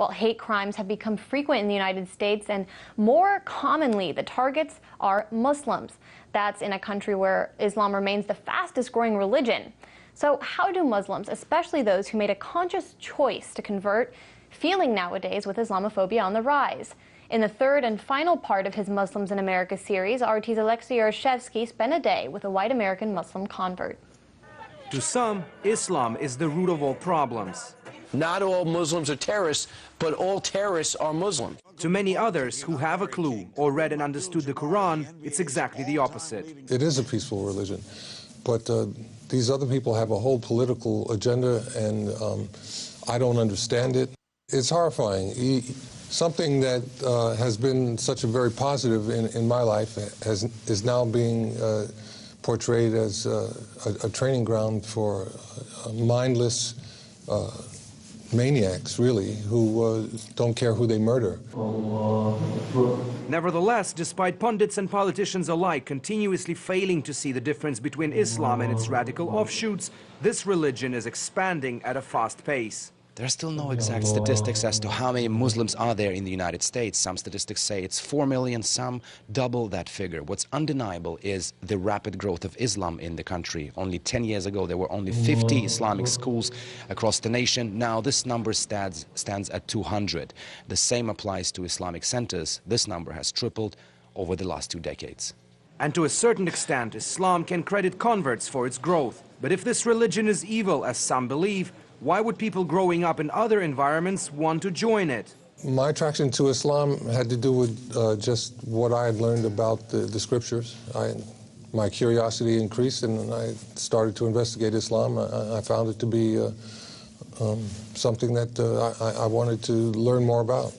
Well, hate crimes have become frequent in the United States, and more commonly, the targets are Muslims. That's in a country where Islam remains the fastest growing religion. So how do Muslims, especially those who made a conscious choice to convert, feeling nowadays with Islamophobia on the rise? In the third and final part of his Muslims in America series, RT's Alexei Yarashevsky spent a day with a white American Muslim convert. To some, Islam is the root of all problems. Not all Muslims are terrorists, but all terrorists are Muslim. To many others who have a clue or read and understood the Quran, it's exactly the opposite. It is a peaceful religion, but these other people have a whole political agenda, and I don't understand it. It's horrifying. Something that has been such a very positive in my life is now being portrayed as a training ground for mindless maniacs, really, who don't care who they murder. Nevertheless, despite pundits and politicians alike continuously failing to see the difference between Islam and its radical offshoots, this religion is expanding at a fast pace. There are still no exact statistics as to how many Muslims are there in the United States. Some statistics say it's 4 million, some double that figure. What's undeniable is the rapid growth of Islam in the country. Only 10 years ago, there were only 50 Islamic schools across the nation. Now this number stands at 200. The same applies to Islamic centers. This number has tripled over the last 2 decades. And to a certain extent, Islam can credit converts for its growth. But if this religion is evil, as some believe, why would people growing up in other environments want to join it? My attraction to Islam had to do with just what I had learned about the scriptures. My curiosity increased, and I started to investigate Islam. I found it to be something that I wanted to learn more about.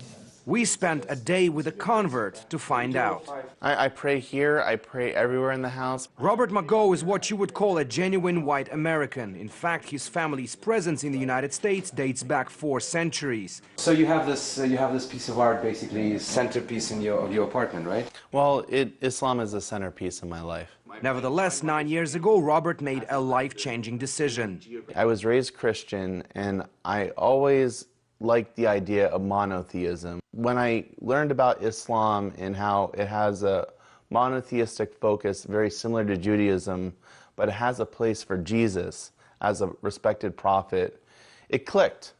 We spent a day with a convert to find out. I pray here, I pray everywhere in the house. Robert McGough is what you would call a genuine white American. In fact, his family's presence in the United States dates back 4 centuries. So you have this piece of art, basically centerpiece in your apartment, right? Well, Islam is the centerpiece in my life. Nevertheless, 9 years ago, Robert made a life-changing decision. I was raised Christian, and I always liked the idea of monotheism. When I learned about Islam and how it has a monotheistic focus very similar to Judaism, but it has a place for Jesus as a respected prophet, it clicked.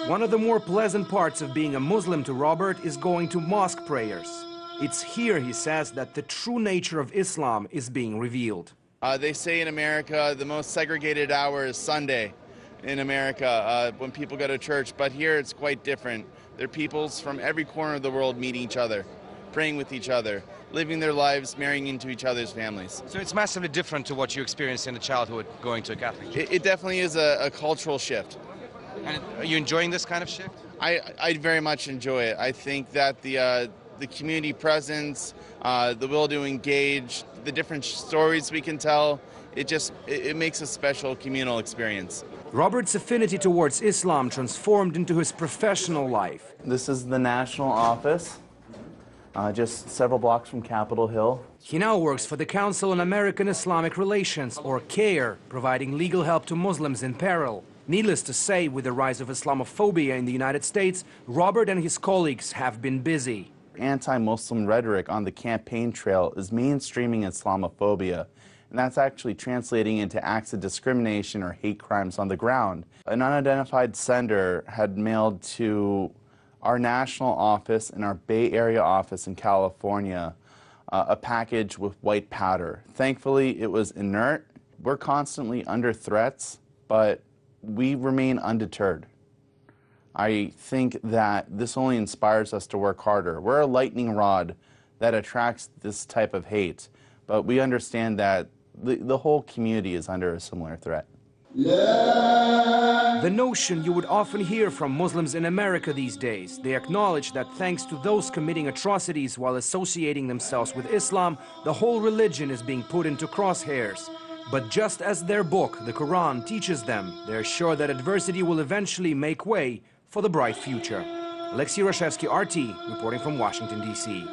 One of the more pleasant parts of being a Muslim to Robert is going to mosque prayers. It's here, he says, that the true nature of Islam is being revealed. They say in America the most segregated hour is Sunday. In America, when people go to church, but here it's quite different. There are peoples from every corner of the world meeting each other, praying with each other, living their lives, marrying into each other's families. So it's massively different to what you experienced in the childhood going to a Catholic church. It definitely is a cultural shift. And are you enjoying this kind of shift? I very much enjoy it. I think that the community presence, the will to engage, the different stories we can tell, it makes a special communal experience. Robert's affinity towards Islam transformed into his professional life. This is the national office, just several blocks from Capitol Hill. He now works for the Council on American Islamic Relations, or CAIR, providing legal help to Muslims in peril. Needless to say, with the rise of Islamophobia in the United States, Robert and his colleagues have been busy. Anti-Muslim rhetoric on the campaign trail is mainstreaming Islamophobia, and that's actually translating into acts of discrimination or hate crimes on the ground. An unidentified sender had mailed to our national office and our Bay Area office in California a package with white powder. Thankfully, it was inert. We're constantly under threats, but we remain undeterred. I think that this only inspires us to work harder. We're a lightning rod that attracts this type of hate, but we understand that the whole community is under a similar threat. The notion you would often hear from Muslims in America these days. They acknowledge that thanks to those committing atrocities while associating themselves with Islam, the whole religion is being put into crosshairs. But just as their book, the Quran, teaches them, they're sure that adversity will eventually make way for the bright future. Alexei Yarashevsky, RT, reporting from Washington, D.C.